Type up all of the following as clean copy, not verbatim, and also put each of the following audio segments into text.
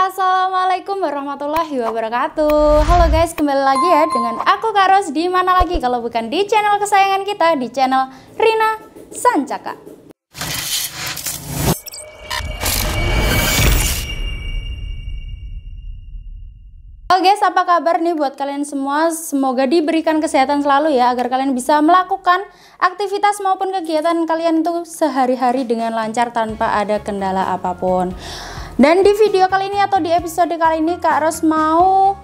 Assalamualaikum warahmatullahi wabarakatuh. Halo guys, kembali lagi ya dengan aku Kak Ros. Di mana lagi kalau bukan di channel kesayangan kita, di channel Rina Sancaka. Halo guys, apa kabar nih buat kalian semua? Semoga diberikan kesehatan selalu ya, agar kalian bisa melakukan aktivitas maupun kegiatan kalian itu sehari-hari dengan lancar tanpa ada kendala apapun. Dan di video kali ini atau di episode kali ini Kak Ros mau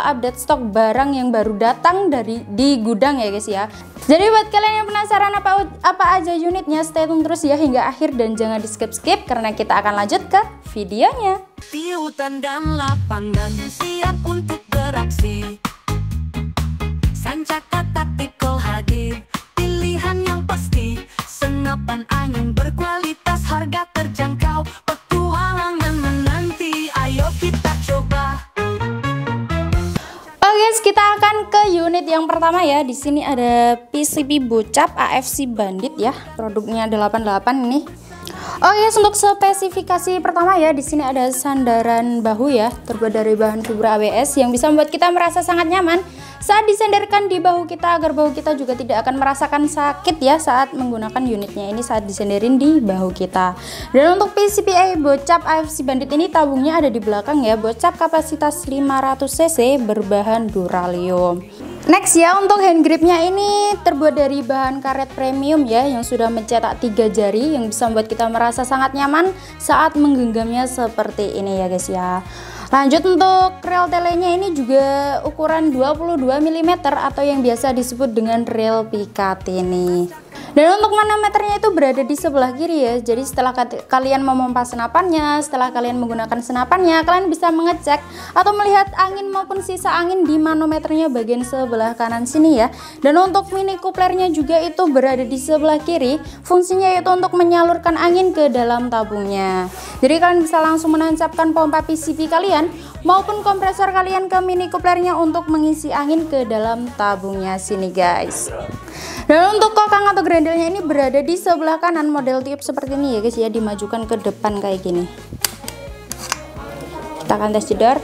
update stok barang yang baru datang di gudang ya guys ya. Jadi buat kalian yang penasaran apa aja unitnya, stay tune terus ya hingga akhir dan jangan di skip karena kita akan lanjut ke videonya. Di hutan dan lapangan siap untuk beraksi, Sancaka Tactical hadir, pilihan yang pasti, senapan angin berkualitas, harga terjangkau, petualangan menanti, ayo kita coba. Oke guys, kita akan ke unit yang pertama ya. Di sini ada PCP Bocap AFC Bandit ya, produknya 88 ini. Oh yes, untuk spesifikasi pertama ya, di sini ada sandaran bahu ya, terbuat dari bahan fibra ABS yang bisa membuat kita merasa sangat nyaman saat disenderkan di bahu kita, agar bahu kita juga tidak akan merasakan sakit ya saat menggunakan unitnya ini saat disenderin di bahu kita. Dan untuk PCP Bocap AFC Bandit ini tabungnya ada di belakang ya, Bocap kapasitas 500 cc berbahan duralium. Next ya, untuk hand gripnya ini terbuat dari bahan karet premium ya, yang sudah mencetak 3 jari yang bisa membuat kita merasa sangat nyaman saat menggenggamnya seperti ini ya guys ya. Lanjut untuk rel telenya ini juga ukuran 22 mm atau yang biasa disebut dengan rel pikat ini. Dan untuk manometernya itu berada di sebelah kiri ya. Jadi setelah kalian memompa senapannya, setelah kalian menggunakan senapannya, kalian bisa mengecek atau melihat angin maupun sisa angin di manometernya bagian sebelah kanan sini ya. Dan untuk mini couplernya juga itu berada di sebelah kiri. Fungsinya yaitu untuk menyalurkan angin ke dalam tabungnya. Jadi kalian bisa langsung menancapkan pompa PCP kalian maupun kompresor kalian ke mini couplernya untuk mengisi angin ke dalam tabungnya sini guys. Dan untuk kokang atau grendelnya ini berada di sebelah kanan, model tiup seperti ini ya guys ya, dimajukan ke depan kayak gini. Kita akan tes jedor.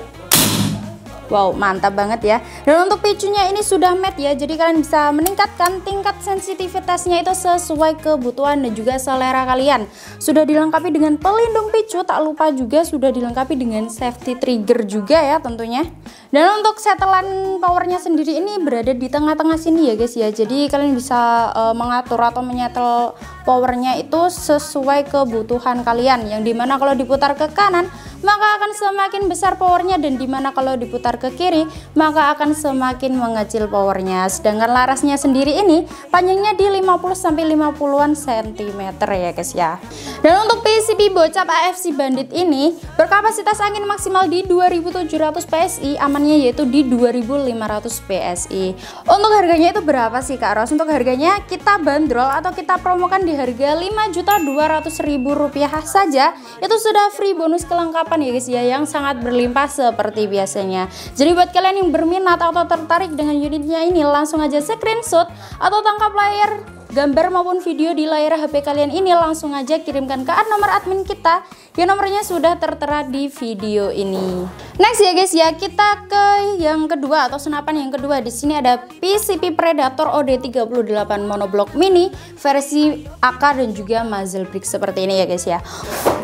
Wow, mantap banget ya. Dan untuk picunya ini sudah matte ya, jadi kalian bisa meningkatkan tingkat sensitivitasnya itu sesuai kebutuhan dan juga selera kalian. Sudah dilengkapi dengan pelindung picu, tak lupa juga sudah dilengkapi dengan safety trigger juga ya tentunya. Dan untuk setelan powernya sendiri ini berada di tengah-tengah sini ya guys ya, jadi kalian bisa mengatur atau menyetel powernya itu sesuai kebutuhan kalian, yang dimana kalau diputar ke kanan maka akan semakin besar powernya, dan dimana kalau diputar ke kiri maka akan semakin mengecil powernya. Sedangkan larasnya sendiri ini panjangnya di 50-50-an cm ya guys ya. Dan untuk PCP Bocap AFC Bandit ini berkapasitas angin maksimal di 2700 PSI, amannya yaitu di 2500 PSI. Untuk harganya itu berapa sih Kak Ros? Untuk harganya kita bandrol atau kita promokan di harga Rp5.200.000 saja. Itu sudah free bonus kelengkapan ya guys ya, yang sangat berlimpah seperti biasanya. Jadi buat kalian yang berminat atau tertarik dengan unitnya ini, langsung aja screenshot atau tangkap layar gambar maupun video di layar HP kalian ini, langsung aja kirimkan ke nomor admin kita yang nomornya sudah tertera di video ini. Next ya guys ya, kita ke yang kedua atau senapan yang kedua. Di sini ada PCP Predator OD38 monoblock mini versi AK dan juga muzzle brake seperti ini ya guys ya.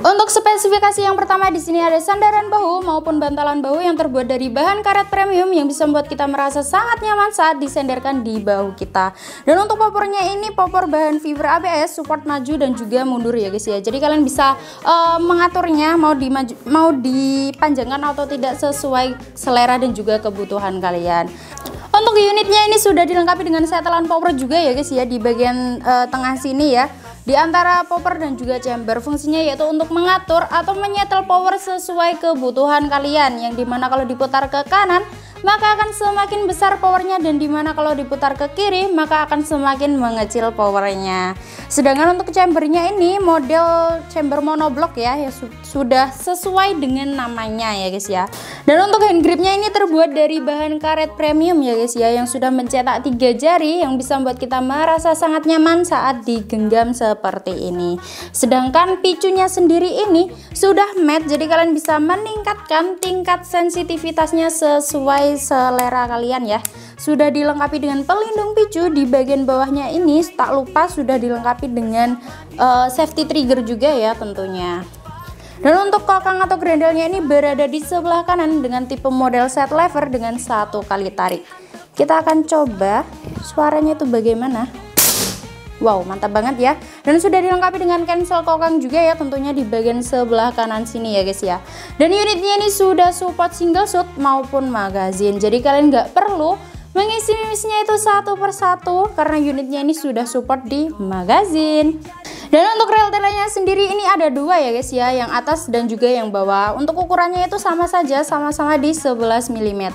Untuk spesifikasi yang pertama, di sini ada sandaran bahu maupun bantalan bahu yang terbuat dari bahan karet premium yang bisa membuat kita merasa sangat nyaman saat disenderkan di bahu kita. Dan untuk popornya ini popor bahan fibra ABS, support maju dan juga mundur ya guys ya. Jadi kalian bisa mengaturnya mau dipanjangkan atau tidak sesuai selera dan juga kebutuhan kalian. Untuk unitnya ini sudah dilengkapi dengan setelan power juga ya guys ya, di bagian tengah sini ya, di antara popper dan juga chamber. Fungsinya yaitu untuk mengatur atau menyetel power sesuai kebutuhan kalian, yang dimana kalau diputar ke kanan maka akan semakin besar powernya, dan dimana kalau diputar ke kiri maka akan semakin mengecil powernya. Sedangkan untuk chambernya ini model chamber monoblok ya, sudah sesuai dengan namanya ya guys ya. Dan untuk hand gripnya ini terbuat dari bahan karet premium ya guys ya, yang sudah mencetak 3 jari yang bisa membuat kita merasa sangat nyaman saat digenggam seperti ini. Sedangkan picunya sendiri ini sudah matte, jadi kalian bisa meningkatkan tingkat sensitivitasnya sesuai selera kalian ya. Sudah dilengkapi dengan pelindung picu di bagian bawahnya ini, tak lupa sudah dilengkapi dengan safety trigger juga ya tentunya. Dan untuk kokang atau grendelnya ini berada di sebelah kanan dengan tipe model set lever dengan 1 kali tarik. Kita akan coba suaranya itu bagaimana. Wow, mantap banget ya. Dan sudah dilengkapi dengan cancel kokang juga ya tentunya di bagian sebelah kanan sini ya guys ya. Dan unitnya ini sudah support single shoot maupun magazine, jadi kalian nggak perlu mengisi-isinya itu satu persatu karena unitnya ini sudah support di magazine. Dan untuk rel telenya sendiri ini ada 2 ya guys ya, yang atas dan juga yang bawah. Untuk ukurannya itu sama saja, sama-sama di 11 mm.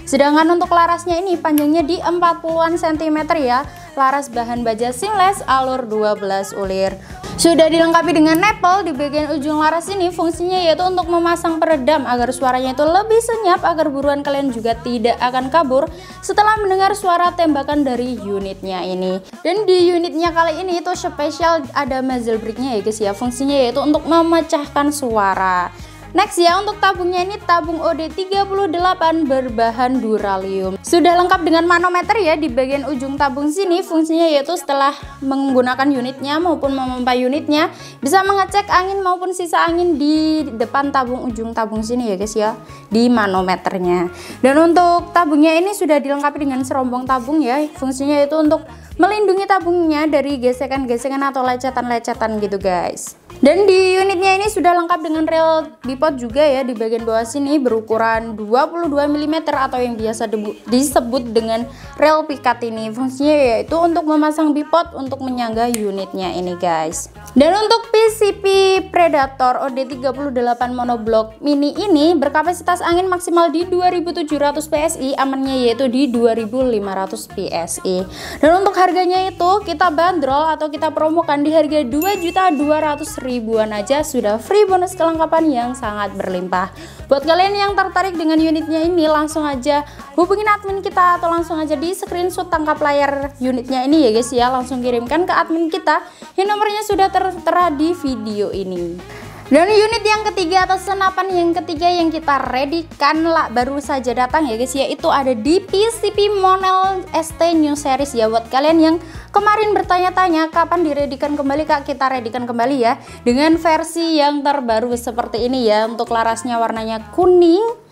Sedangkan untuk larasnya ini panjangnya di 40-an cm ya. Laras bahan baja seamless alur 12 ulir. Sudah dilengkapi dengan nipple di bagian ujung laras ini, fungsinya yaitu untuk memasang peredam agar suaranya itu lebih senyap, agar buruan kalian juga tidak akan kabur setelah mendengar suara tembakan dari unitnya ini. Dan di unitnya kali ini itu spesial ada muzzle brake-nya ya guys ya, fungsinya yaitu untuk memecahkan suara. Next ya, untuk tabungnya ini tabung OD38 berbahan duralium. Sudah lengkap dengan manometer ya di bagian ujung tabung sini, fungsinya yaitu setelah menggunakan unitnya maupun memompa unitnya bisa mengecek angin maupun sisa angin di depan tabung ujung tabung sini ya guys ya, di manometernya. Dan untuk tabungnya ini sudah dilengkapi dengan serombong tabung ya, fungsinya yaitu untuk melindungi tabungnya dari gesekan-gesekan atau lecetan-lecetan gitu guys. Dan di unitnya ini sudah lengkap dengan rel bipod juga ya di bagian bawah sini berukuran 22 mm atau yang biasa disebut dengan rel pikat ini. Fungsinya yaitu untuk memasang bipod untuk menyangga unitnya ini guys. Dan untuk PCP Predator OD38 monoblok mini ini berkapasitas angin maksimal di 2700 PSI, amannya yaitu di 2500 PSI. Dan untuk harganya itu kita bandrol atau kita promokan di harga 2.200.000-an aja, sudah free bonus kelengkapan yang sangat berlimpah. Buat kalian yang tertarik dengan unitnya ini, langsung aja hubungin admin kita atau langsung aja di screenshot tangkap layar unitnya ini ya guys ya, langsung kirimkan ke admin kita yang nomornya sudah tertera di video ini. Dan unit yang ketiga atau senapan yang ketiga yang kita readykan baru saja datang ya guys ya, itu ada di PCP Monel ST New Series ya. Buat kalian yang kemarin bertanya-tanya kapan direadykan kembali, Kak, kita readykan kembali ya dengan versi yang terbaru seperti ini ya. Untuk larasnya warnanya kuning.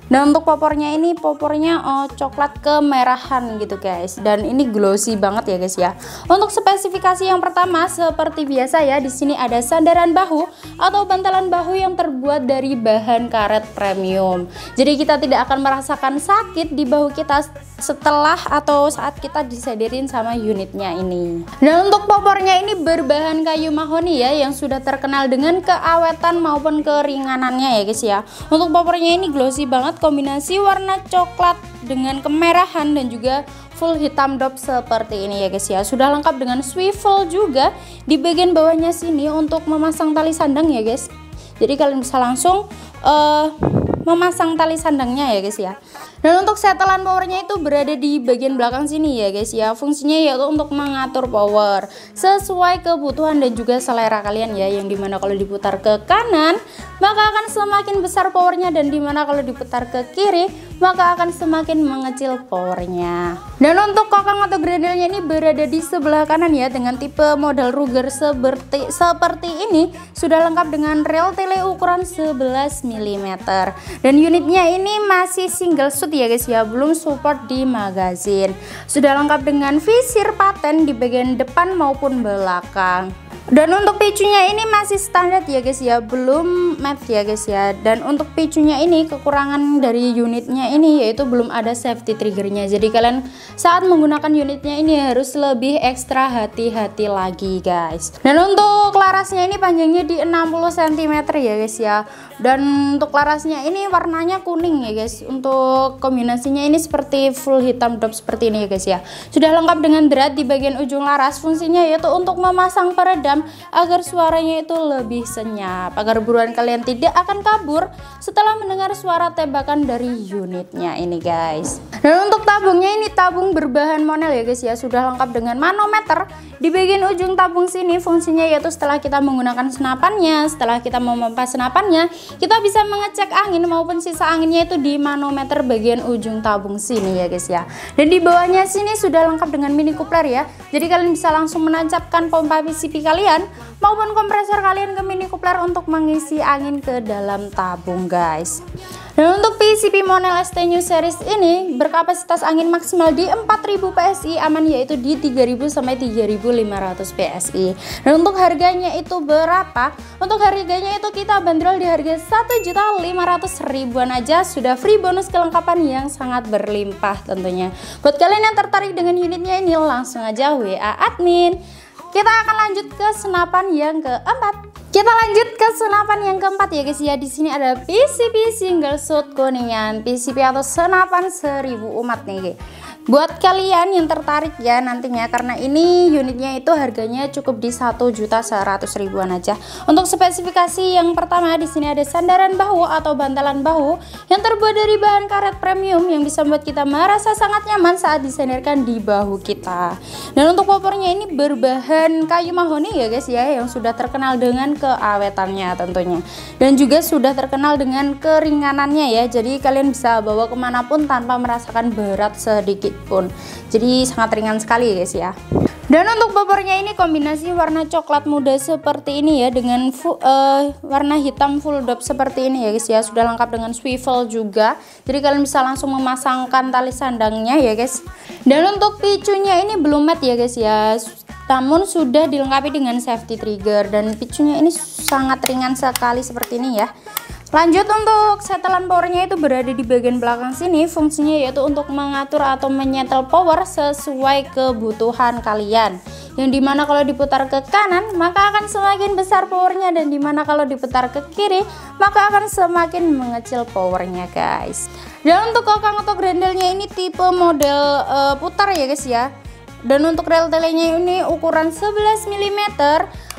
Dan untuk popornya ini coklat kemerahan gitu guys, dan ini glossy banget ya guys ya. Untuk spesifikasi yang pertama seperti biasa ya, di sini ada sandaran bahu atau bantalan bahu yang terbuat dari bahan karet premium. Jadi kita tidak akan merasakan sakit di bahu kita setelah atau saat kita disederin sama unitnya ini. Dan untuk popornya ini berbahan kayu mahoni ya, yang sudah terkenal dengan keawetan maupun keringanannya ya guys ya. Untuk popornya ini glossy banget, kombinasi warna coklat dengan kemerahan dan juga full hitam dop seperti ini ya guys ya. Sudah lengkap dengan swivel juga di bagian bawahnya sini untuk memasang tali sandang ya guys. Jadi kalian bisa langsung memasang tali sandangnya ya guys ya. Dan untuk setelan powernya itu berada di bagian belakang sini ya guys ya. Fungsinya yaitu untuk mengatur power sesuai kebutuhan dan juga selera kalian ya, yang dimana kalau diputar ke kanan maka akan semakin besar powernya, dan dimana kalau diputar ke kiri maka akan semakin mengecil powernya. Dan untuk kokang atau grendelnya ini berada di sebelah kanan ya, dengan tipe model Ruger seperti ini. Sudah lengkap dengan rel tele ukuran 11 mm. Dan unitnya ini masih single shoot ya guys ya, belum support di magazine. Sudah lengkap dengan visir paten di bagian depan maupun belakang. Dan untuk picunya ini masih standar ya guys ya, belum matte ya guys ya. Dan untuk picunya ini kekurangan dari unitnya ini yaitu belum ada safety triggernya. Jadi kalian saat menggunakan unitnya ini harus lebih ekstra hati-hati lagi guys. Dan untuk larasnya ini panjangnya di 60 cm ya guys ya. Dan untuk larasnya ini warnanya kuning ya guys. Untuk kombinasinya ini seperti full hitam dop seperti ini ya guys ya. Sudah lengkap dengan drat di bagian ujung laras. Fungsinya yaitu untuk memasang peredam agar suaranya itu lebih senyap, agar buruan kalian tidak akan kabur setelah mendengar suara tembakan dari unitnya ini guys. Dan untuk tabungnya ini tabung berbahan monel ya guys ya. Sudah lengkap dengan manometer. Di bagian ujung tabung sini fungsinya yaitu setelah kita menggunakan senapannya, setelah kita memompa senapannya, kita bisa mengecek angin maupun sisa anginnya itu di manometer bagian ujung tabung sini ya guys ya. Dan di bawahnya sini sudah lengkap dengan mini coupler ya. Jadi kalian bisa langsung menancapkan pompa PCP kalian maupun kompresor kalian ke mini coupler untuk mengisi angin ke dalam tabung guys. Dan untuk PCP Monel ST New Series ini berkapasitas angin maksimal di 4000 PSI, aman yaitu di 3000 sampai 3500 PSI. Dan untuk harganya itu berapa? Untuk harganya itu kita bandrol di harga 1.500.000-an aja, sudah free bonus kelengkapan yang sangat berlimpah tentunya. Buat kalian yang tertarik dengan unitnya ini langsung aja WA admin. Kita akan lanjut ke senapan yang keempat. Kita lanjut ke senapan yang keempat ya guys ya. Di sini ada PCP single shot kuningan, PCP atau senapan 1000 umat nih. Buat kalian yang tertarik ya nantinya, karena ini unitnya itu harganya cukup di 1.100.000-an aja. Untuk spesifikasi yang pertama di sini ada sandaran bahu atau bantalan bahu yang terbuat dari bahan karet premium yang bisa membuat kita merasa sangat nyaman saat disandarkan di bahu kita. Dan untuk popornya ini berbahan kayu mahoni ya guys ya, yang sudah terkenal dengan keawetannya tentunya, dan juga sudah terkenal dengan keringanannya ya. Jadi kalian bisa bawa kemanapun tanpa merasakan berat sedikit pun. Jadi sangat ringan sekali guys ya. Dan untuk popornya ini kombinasi warna coklat muda seperti ini ya dengan warna hitam full dop seperti ini ya guys ya. Sudah lengkap dengan swivel juga. Jadi kalian bisa langsung memasangkan tali sandangnya ya guys. Dan untuk picunya ini belum matte ya guys ya, namun sudah dilengkapi dengan safety trigger, dan picunya ini sangat ringan sekali seperti ini ya. Lanjut, untuk setelan powernya itu berada di bagian belakang sini. Fungsinya yaitu untuk mengatur atau menyetel power sesuai kebutuhan kalian, yang dimana kalau diputar ke kanan maka akan semakin besar powernya, dan dimana kalau diputar ke kiri maka akan semakin mengecil powernya guys. Dan untuk kokang atau grendelnya ini tipe model putar ya guys ya. Dan untuk rel telenya ini ukuran 11 mm.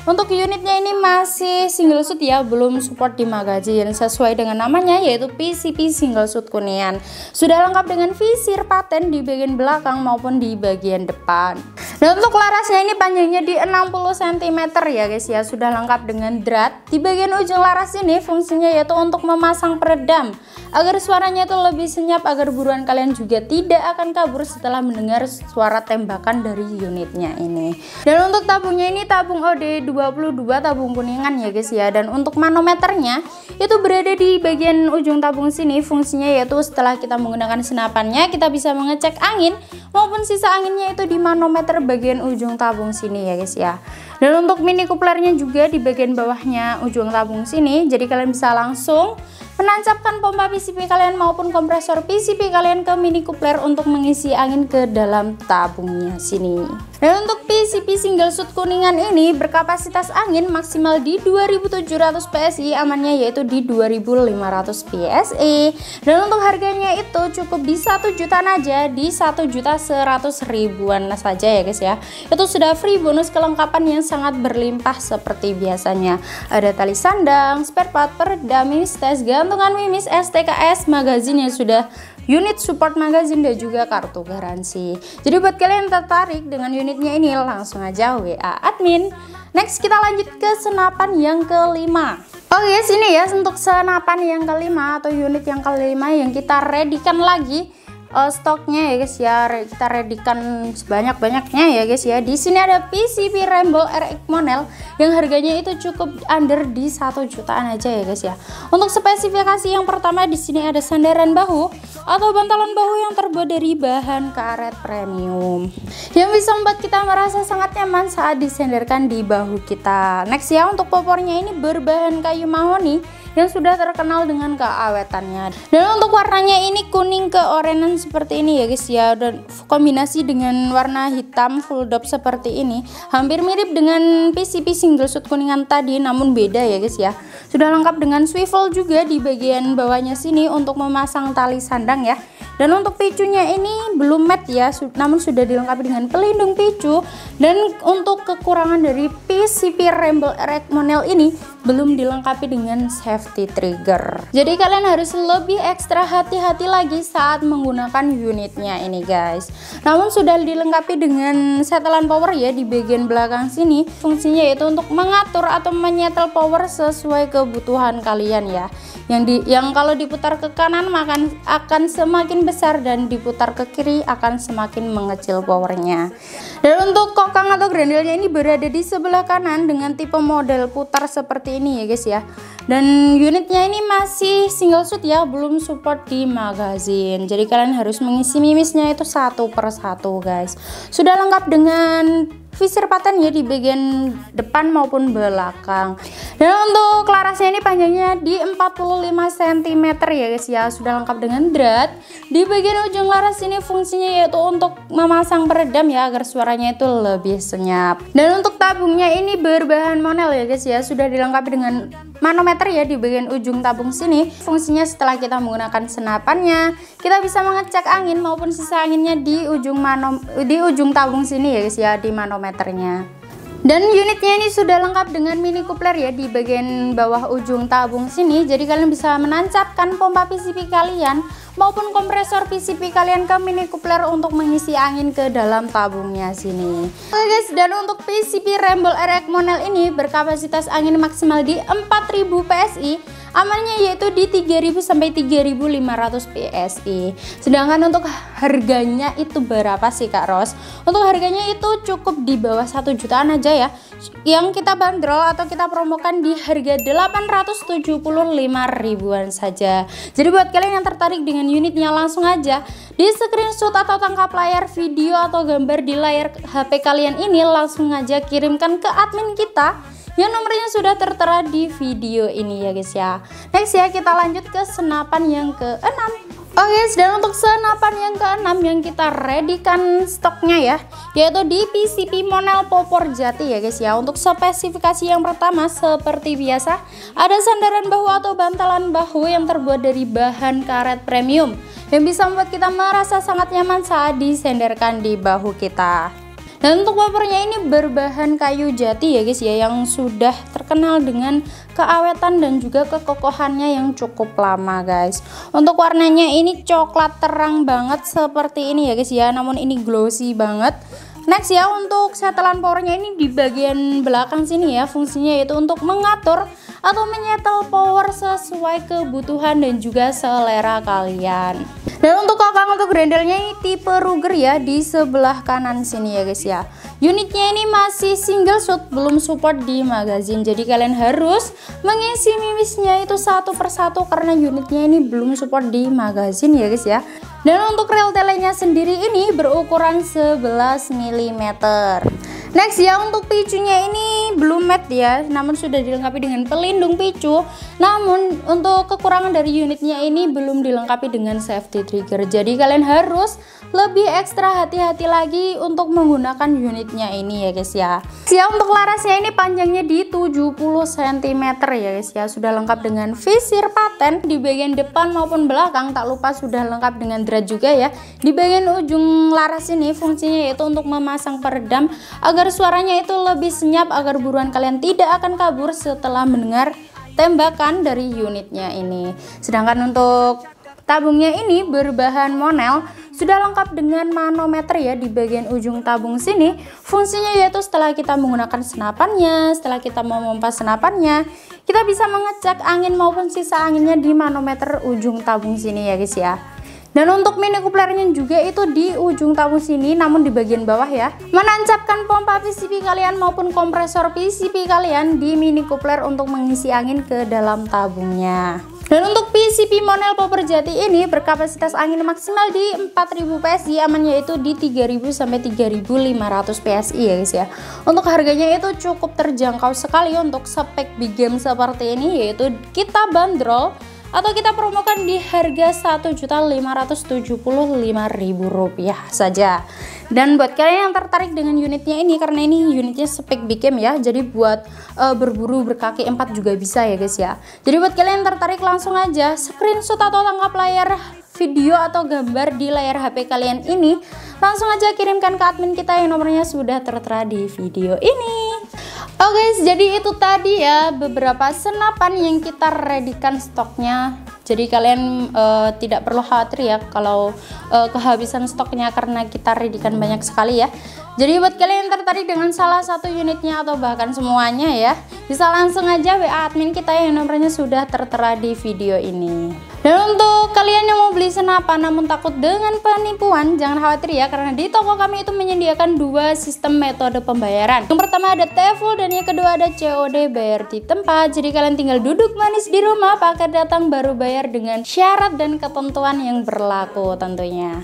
Untuk unitnya ini masih single shoot ya, belum support di magazine, sesuai dengan namanya yaitu PCP single shoot kuningan. Sudah lengkap dengan visir paten di bagian belakang maupun di bagian depan. Dan untuk larasnya ini panjangnya di 60 cm ya guys ya. Sudah lengkap dengan drat di bagian ujung laras ini. Fungsinya yaitu untuk memasang peredam agar suaranya itu lebih senyap, agar buruan kalian juga tidak akan kabur setelah mendengar suara tembakan dari unitnya ini. Dan untuk tabungnya ini tabung OD22 tabung kuningan ya guys ya. Dan untuk manometernya itu berada di bagian ujung tabung sini. Fungsinya yaitu setelah kita menggunakan senapannya kita bisa mengecek angin maupun sisa anginnya itu di manometer bagian ujung tabung sini ya guys ya. Dan untuk mini couplernya juga di bagian bawahnya ujung tabung sini. Jadi kalian bisa langsung menancapkan pompa PCP kalian maupun kompresor PCP kalian ke mini coupler untuk mengisi angin ke dalam tabungnya sini. Dan untuk PCP single shoot kuningan ini berkapasitas angin maksimal di 2700 PSI, amannya yaitu di 2500 PSI. Dan untuk harganya itu cukup di 1 jutaan aja, di 1.100.000-an saja ya guys ya. Itu sudah free bonus kelengkapan yang sangat berlimpah seperti biasanya. Ada tali sandang, spare part, peredam, tes gantungan mimis, STKS, magazin yang sudah unit support magazin, dan juga kartu garansi. Jadi buat kalian yang tertarik dengan unitnya ini langsung aja WA admin. Next kita lanjut ke senapan yang kelima. Oh yes, ini ya untuk senapan yang kelima atau unit yang kelima yang kita readykan lagi stoknya ya guys ya. Kita readykan sebanyak-banyaknya ya guys ya. Di sini ada PCP Rainbow RX Monel yang harganya itu cukup under di 1 jutaan aja ya guys ya. Untuk spesifikasi yang pertama di sini ada sandaran bahu atau bantalan bahu yang terbuat dari bahan karet premium yang bisa membuat kita merasa sangat nyaman saat disandarkan di bahu kita. Next ya, untuk popornya ini berbahan kayu mahoni yang sudah terkenal dengan keawetannya. Dan untuk warnanya ini kuning keorenan seperti ini ya guys ya, dan kombinasi dengan warna hitam full dop seperti ini, hampir mirip dengan PCP single shoot kuningan tadi namun beda ya guys ya. Sudah lengkap dengan swivel juga di bagian bawahnya sini untuk memasang tali sandang ya. Dan untuk picunya ini belum matte ya, namun sudah dilengkapi dengan pelindung picu. Dan untuk kekurangan dari PCP Ramble RX model ini belum dilengkapi dengan safety trigger. Jadi kalian harus lebih ekstra hati-hati lagi saat menggunakan unitnya ini guys. Namun sudah dilengkapi dengan setelan power ya di bagian belakang sini. Fungsinya yaitu untuk mengatur atau menyetel power sesuai kebutuhan kalian ya. Yang kalau diputar ke kanan akan semakin besar dan diputar ke kiri akan semakin mengecil powernya. Dan untuk kokang atau grandelnya ini berada di sebelah kanan dengan tipe model putar seperti ini ya guys ya. Dan unitnya ini masih single shoot ya, belum support di magazine. Jadi kalian harus mengisi mimisnya itu satu per satu guys. Sudah lengkap dengan visir paten ya di bagian depan maupun belakang. Dan untuk larasnya ini panjangnya di 45 cm ya guys ya. Sudah lengkap dengan drat. Di bagian ujung laras ini fungsinya yaitu untuk memasang peredam ya, agar suaranya itu lebih senyap. Dan untuk tabungnya ini berbahan monel ya guys ya. Sudah dilengkapi dengan manometer ya di bagian ujung tabung sini. Fungsinya setelah kita menggunakan senapannya, kita bisa mengecek angin maupun sisa anginnya di ujung tabung sini ya guys ya, di manometernya. Dan unitnya ini sudah lengkap dengan mini coupler ya di bagian bawah ujung tabung sini. Jadi kalian bisa menancapkan pompa PCP kalian maupun kompresor PCP kalian ke mini coupler untuk mengisi angin ke dalam tabungnya sini. Oke guys, dan untuk PCP Ramble RX model ini berkapasitas angin maksimal di 4000 PSI, amannya yaitu di 3000 sampai 3500 PSI. Sedangkan untuk harganya itu berapa sih Kak Ros? Untuk harganya itu cukup di bawah 1 jutaan aja ya, yang kita bandrol atau kita promokan di harga 875 ribuan saja. Jadi buat kalian yang tertarik dengan unitnya, langsung aja di screenshot atau tangkap layar video atau gambar di layar HP kalian ini, langsung aja kirimkan ke admin kita yang nomornya sudah tertera di video ini ya guys ya. Next ya, kita lanjut ke senapan yang ke-6. Oke, dan untuk senapan yang ke-6 yang kita readykan stoknya ya, yaitu di PCP model popor jati ya guys ya. Untuk spesifikasi yang pertama seperti biasa, ada sandaran bahu atau bantalan bahu yang terbuat dari bahan karet premium yang bisa membuat kita merasa sangat nyaman saat disenderkan di bahu kita. Dan untuk popornya ini berbahan kayu jati ya guys ya, yang sudah terkenal dengan keawetan dan juga kekokohannya yang cukup lama guys. Untuk warnanya ini coklat terang banget seperti ini ya guys ya, namun ini glossy banget. Next ya, untuk setelan powernya ini di bagian belakang sini ya, fungsinya yaitu untuk mengatur atau menyetel power sesuai kebutuhan dan juga selera kalian. Dan untuk kokang untuk grandelnya ini tipe Ruger ya, di sebelah kanan sini ya guys ya. Unitnya ini masih single shoot, belum support di magazine. Jadi kalian harus mengisi mimisnya itu satu persatu karena unitnya ini belum support di magazine ya guys ya. Dan untuk rel telenya sendiri ini berukuran 11 mm. Next ya, untuk picunya ini belum matte ya, namun sudah dilengkapi dengan pelindung picu. Namun untuk kekurangan dari unitnya ini belum dilengkapi dengan safety trigger. Jadi kalian harus lebih ekstra hati-hati lagi untuk menggunakan unitnya ini ya guys ya. Untuk larasnya ini panjangnya di 70 cm ya guys ya. Sudah lengkap dengan visir paten di bagian depan maupun belakang. Tak lupa sudah lengkap dengan drat juga ya. Di bagian ujung laras ini fungsinya yaitu untuk memasang peredam agar suaranya itu lebih senyap, agar buruan kalian tidak akan kabur setelah mendengar tembakan dari unitnya ini. Sedangkan untuk tabungnya ini berbahan monel, sudah lengkap dengan manometer ya di bagian ujung tabung sini. Fungsinya yaitu setelah kita menggunakan senapannya, setelah kita memompa senapannya, kita bisa mengecek angin maupun sisa anginnya di manometer ujung tabung sini ya guys ya. Dan untuk mini couplernya juga itu di ujung tabung sini, namun di bagian bawah ya. Menancapkan pompa PCP kalian maupun kompresor PCP kalian di mini coupler untuk mengisi angin ke dalam tabungnya. Dan untuk PCP model popor jati ini berkapasitas angin maksimal di 4000 PSI, amannya itu di 3000 sampai 3500 PSI ya guys ya. Untuk harganya itu cukup terjangkau sekali untuk spek big game seperti ini, yaitu kita bandrol atau kita promokan di harga Rp1.575.000 saja. Dan buat kalian yang tertarik dengan unitnya ini, karena ini unitnya Speak Big Game ya, jadi buat berburu berkaki 4 juga bisa ya guys ya. Jadi buat kalian yang tertarik langsung aja screenshot atau tangkap layar video atau gambar di layar HP kalian ini, langsung aja kirimkan ke admin kita yang nomornya sudah tertera di video ini. Oke guys, jadi itu tadi ya beberapa senapan yang kita readykan stoknya. Jadi kalian tidak perlu khawatir ya kalau kehabisan stoknya, karena kita readykan banyak sekali ya. Jadi buat kalian yang tertarik dengan salah satu unitnya atau bahkan semuanya ya, bisa langsung aja WA admin kita yang nomornya sudah tertera di video ini. Dan untuk kalian yang mau beli senapan namun takut dengan penipuan, jangan khawatir ya, karena di toko kami itu menyediakan 2 sistem metode pembayaran. Yang pertama ada TFUL dan yang kedua ada COD bayar di tempat. Jadi kalian tinggal duduk manis di rumah, pakai datang baru bayar dengan syarat dan ketentuan yang berlaku tentunya.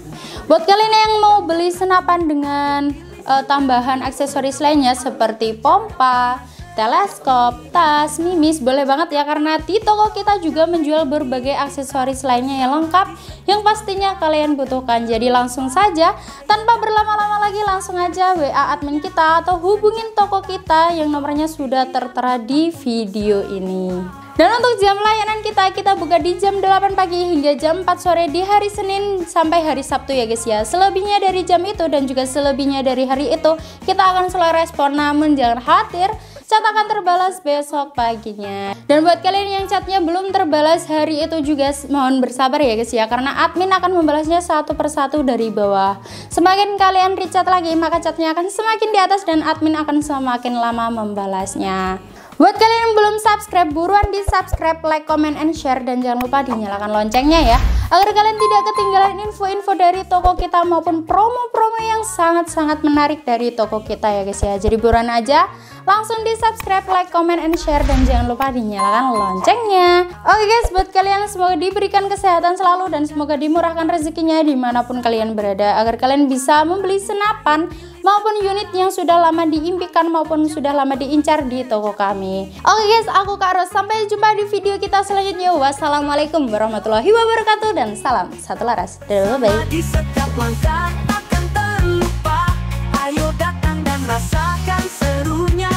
Buat kalian yang mau beli senapan dengan tambahan aksesoris lainnya seperti pompa, teleskop, tas, mimis, boleh banget ya, karena di toko kita juga menjual berbagai aksesoris lainnya yang lengkap yang pastinya kalian butuhkan. Jadi langsung saja tanpa berlama-lama lagi, langsung aja WA admin kita atau hubungin toko kita yang nomornya sudah tertera di video ini. Dan untuk jam layanan kita buka di jam 8 pagi hingga jam 4 sore di hari Senin sampai hari Sabtu ya guys ya. Selebihnya dari jam itu dan juga selebihnya dari hari itu kita akan selalu respon, namun jangan khawatir, chat akan terbalas besok paginya. Dan buat kalian yang chatnya belum terbalas hari itu juga mohon bersabar ya guys ya, karena admin akan membalasnya satu persatu dari bawah. Semakin kalian rechat lagi, maka chatnya akan semakin di atas dan admin akan semakin lama membalasnya. Buat kalian yang belum subscribe, buruan di subscribe, like, comment, and share, dan jangan lupa dinyalakan loncengnya ya, agar kalian tidak ketinggalan info-info dari toko kita maupun promo-promo yang sangat-sangat menarik dari toko kita ya guys ya. Jadi buruan aja, langsung di subscribe, like, comment, and share, dan jangan lupa dinyalakan loncengnya. Oke guys, buat kalian semoga diberikan kesehatan selalu dan semoga dimurahkan rezekinya dimanapun kalian berada, agar kalian bisa membeli senapan maupun unit yang sudah lama diimpikan maupun sudah lama diincar di toko kami. Oke guys, aku Kak Ros, sampai jumpa di video kita selanjutnya. Wassalamualaikum warahmatullahi wabarakatuh dan salam satu laras. Dadah, bye. Di setiap langkah akan terlupa. Ayo datang dan rasakan serunya.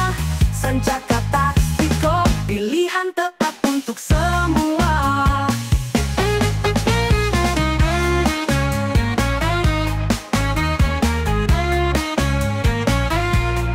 Senjata